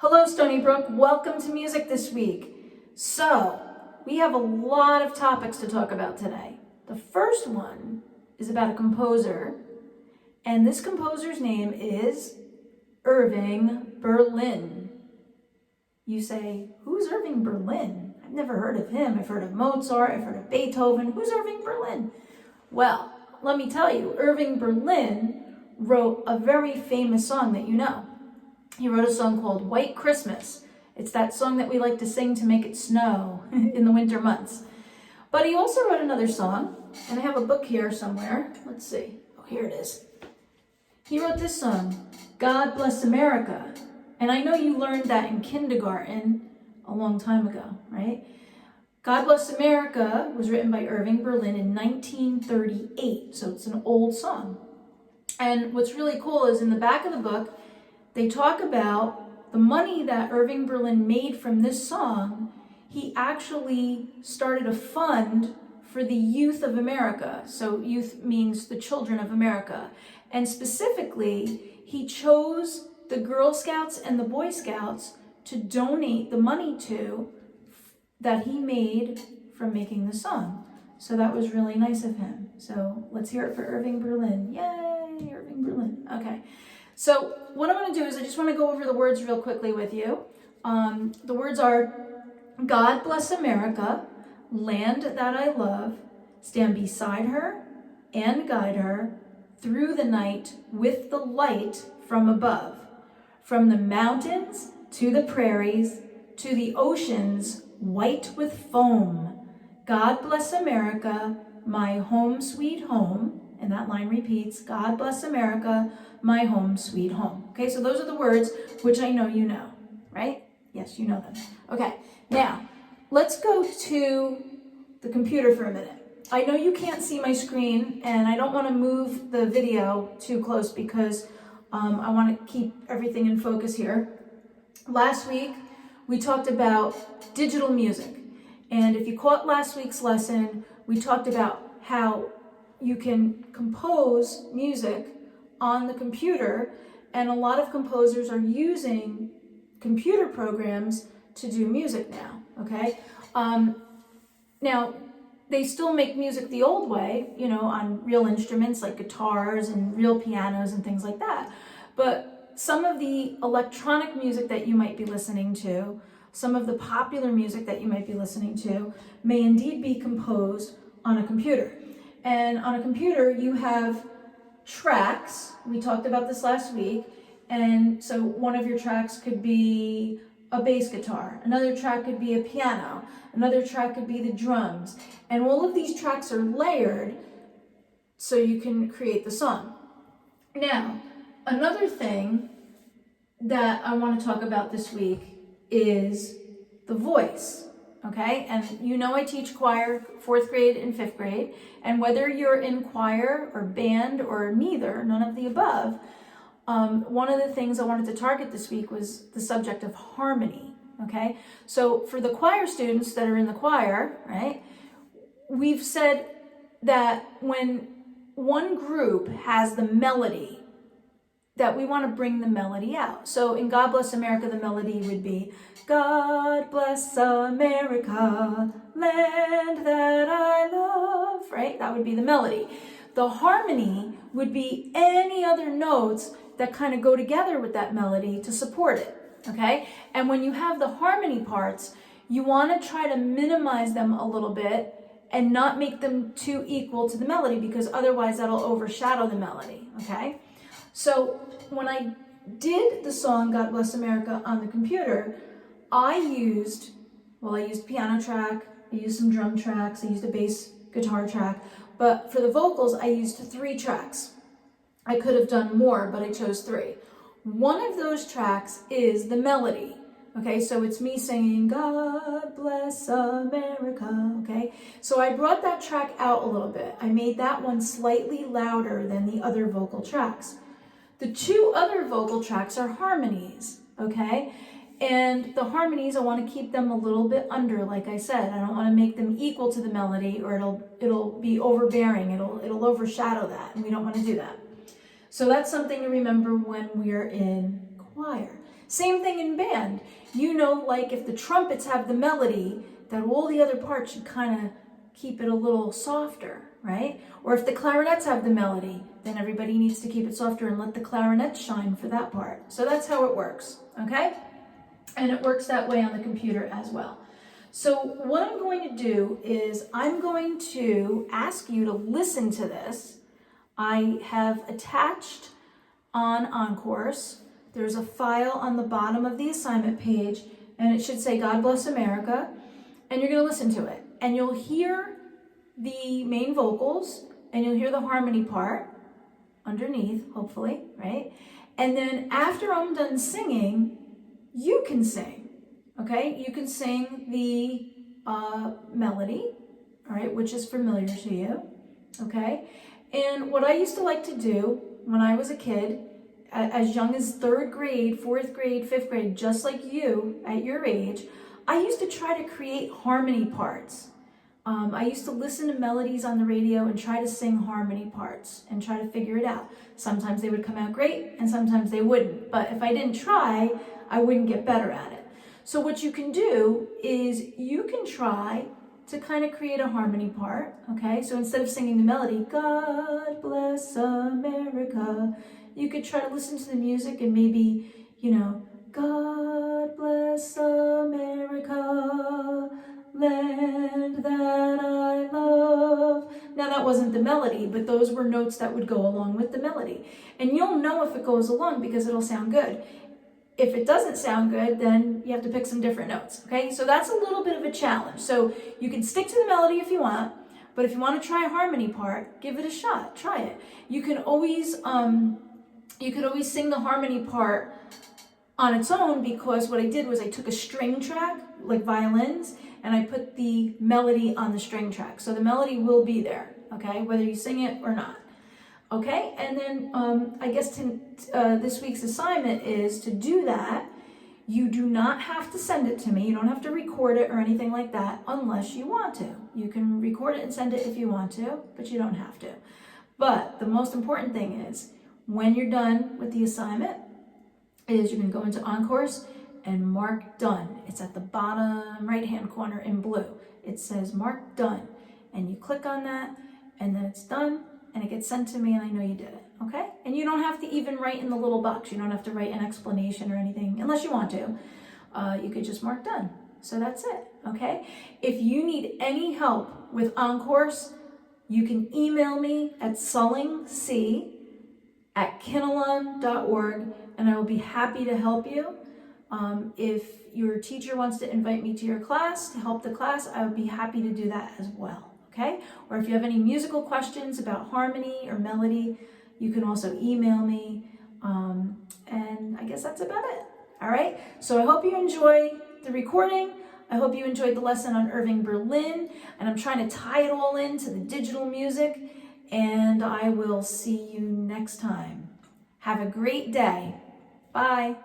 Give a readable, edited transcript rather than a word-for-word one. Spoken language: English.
Hello, Stony Brook. Welcome to music this week. So, we have a lot of topics to talk about today. The first one is about a composer, and this composer's name is Irving Berlin. You say, who's Irving Berlin? I've never heard of him. I've heard of Mozart, I've heard of Beethoven. Who's Irving Berlin? Well, let me tell you, Irving Berlin wrote a very famous song that you know. He wrote a song called White Christmas. It's that song that we like to sing to make it snow in the winter months. But he also wrote another song, and I have a book here somewhere. Let's see. Oh, here it is. He wrote this song, God Bless America. And I know you learned that in kindergarten a long time ago, right? God Bless America was written by Irving Berlin in 1938, so it's an old song. And what's really cool is in the back of the book, they talk about the money that Irving Berlin made from this song. He actually started a fund for the youth of America. So youth means the children of America. And specifically, he chose the Girl Scouts and the Boy Scouts to donate the money to that he made from making the song. So that was really nice of him. So let's hear it for Irving Berlin. Yay, Irving Berlin. Okay. So what I'm going to do is I just want to go over the words real quickly with you. The words are, God bless America, land that I love, stand beside her and guide her through the night with the light from above. From the mountains to the prairies to the oceans white with foam. God bless America, my home sweet home. And that line repeats, God bless America, my home sweet home. Okay, so those are the words which I know you know, right? Yes, you know them. Okay, now let's go to the computer for a minute. I know you can't see my screen, and I don't want to move the video too close because I want to keep everything in focus here. Last week, we talked about digital music. And if you caught last week's lesson, we talked about how you can compose music on the computer, and a lot of composers are using computer programs to do music now, okay? Now, they still make music the old way, you know, on real instruments like guitars and real pianos and things like that. But some of the electronic music that you might be listening to, some of the popular music that you might be listening to, may indeed be composed on a computer. And on a computer, you have tracks. We talked about this last week. And so one of your tracks could be a bass guitar. Another track could be a piano. Another track could be the drums. And all of these tracks are layered so you can create the song. Now, another thing that I want to talk about this week is the voice. Okay, and you know I teach choir, 4th grade and 5th grade, and whether you're in choir or band or neither, none of the above, one of the things I wanted to target this week was the subject of harmony, okay? So for the choir students that are in the choir, right, we've said that when one group has the melody, that we want to bring the melody out. So in God Bless America, the melody would be, God bless America, land that I love, right? That would be the melody. The harmony would be any other notes that kind of go together with that melody to support it, okay? And when you have the harmony parts, you want to try to minimize them a little bit and not make them too equal to the melody, because otherwise that'll overshadow the melody, okay? So when I did the song God Bless America on the computer, I used piano track, I used some drum tracks, I used a bass guitar track, but for the vocals, I used 3 tracks. I could have done more, but I chose 3. One of those tracks is the melody, okay? So it's me singing, God bless America, okay? So I brought that track out a little bit. I made that one slightly louder than the other vocal tracks. The 2 other vocal tracks are harmonies, okay? And the harmonies, I want to keep them a little bit under, like I said. I don't want to make them equal to the melody, or it'll be overbearing. It'll overshadow that, and we don't want to do that. So that's something to remember when we're in choir. Same thing in band. You know, like if the trumpets have the melody, that all the other parts should kind of keep it a little softer, right? Or if the clarinets have the melody, then everybody needs to keep it softer and let the clarinet shine for that part. So that's how it works, okay? And it works that way on the computer as well. So what I'm going to do is I'm going to ask you to listen to this. I have attached on Encores, there's a file on the bottom of the assignment page, and it should say God Bless America, and you're going to listen to it. And you'll hear the main vocals, and you'll hear the harmony part underneath, hopefully, right? And then after I'm done singing, you can sing, okay? You can sing the melody, all right, which is familiar to you, okay? And what I used to like to do when I was a kid, as young as 3rd grade, 4th grade, 5th grade, just like you at your age, I used to try to create harmony parts. I used to listen to melodies on the radio and try to sing harmony parts and try to figure it out. Sometimes they would come out great and sometimes they wouldn't. But if I didn't try, I wouldn't get better at it. So what you can do is you can try to kind of create a harmony part, okay? So instead of singing the melody, God bless America, you could try to listen to the music and maybe, you know, God bless America, land that I love. Now that wasn't the melody, but those were notes that would go along with the melody. And you'll know if it goes along because it'll sound good. If it doesn't sound good, then you have to pick some different notes, okay? So that's a little bit of a challenge. So you can stick to the melody if you want, but if you want to try a harmony part, give it a shot, try it. You could always sing the harmony part on its own, because what I did was I took a string track, like violins, and I put the melody on the string track. So the melody will be there, okay, whether you sing it or not. Okay, and then I guess this week's assignment is to do that. You do not have to send it to me. You don't have to record it or anything like that unless you want to. You can record it and send it if you want to, but you don't have to. But the most important thing is, when you're done with the assignment, is you can go into Encores and mark done. It's at the bottom right-hand corner in blue. It says mark done. And you click on that, and then it's done. And it gets sent to me and I know you did it, okay? And you don't have to even write in the little box. You don't have to write an explanation or anything, unless you want to. You could just mark done. So that's it, okay? If you need any help with Encores, you can email me at sullingc@kinnelon.org, and I will be happy to help you. If your teacher wants to invite me to your class to help the class, I would be happy to do that as well. Okay? Or if you have any musical questions about harmony or melody, you can also email me. And I guess that's about it. All right? So I hope you enjoy the recording. I hope you enjoyed the lesson on Irving Berlin. And I'm trying to tie it all into the digital music. And I will see you next time. Have a great day. Bye.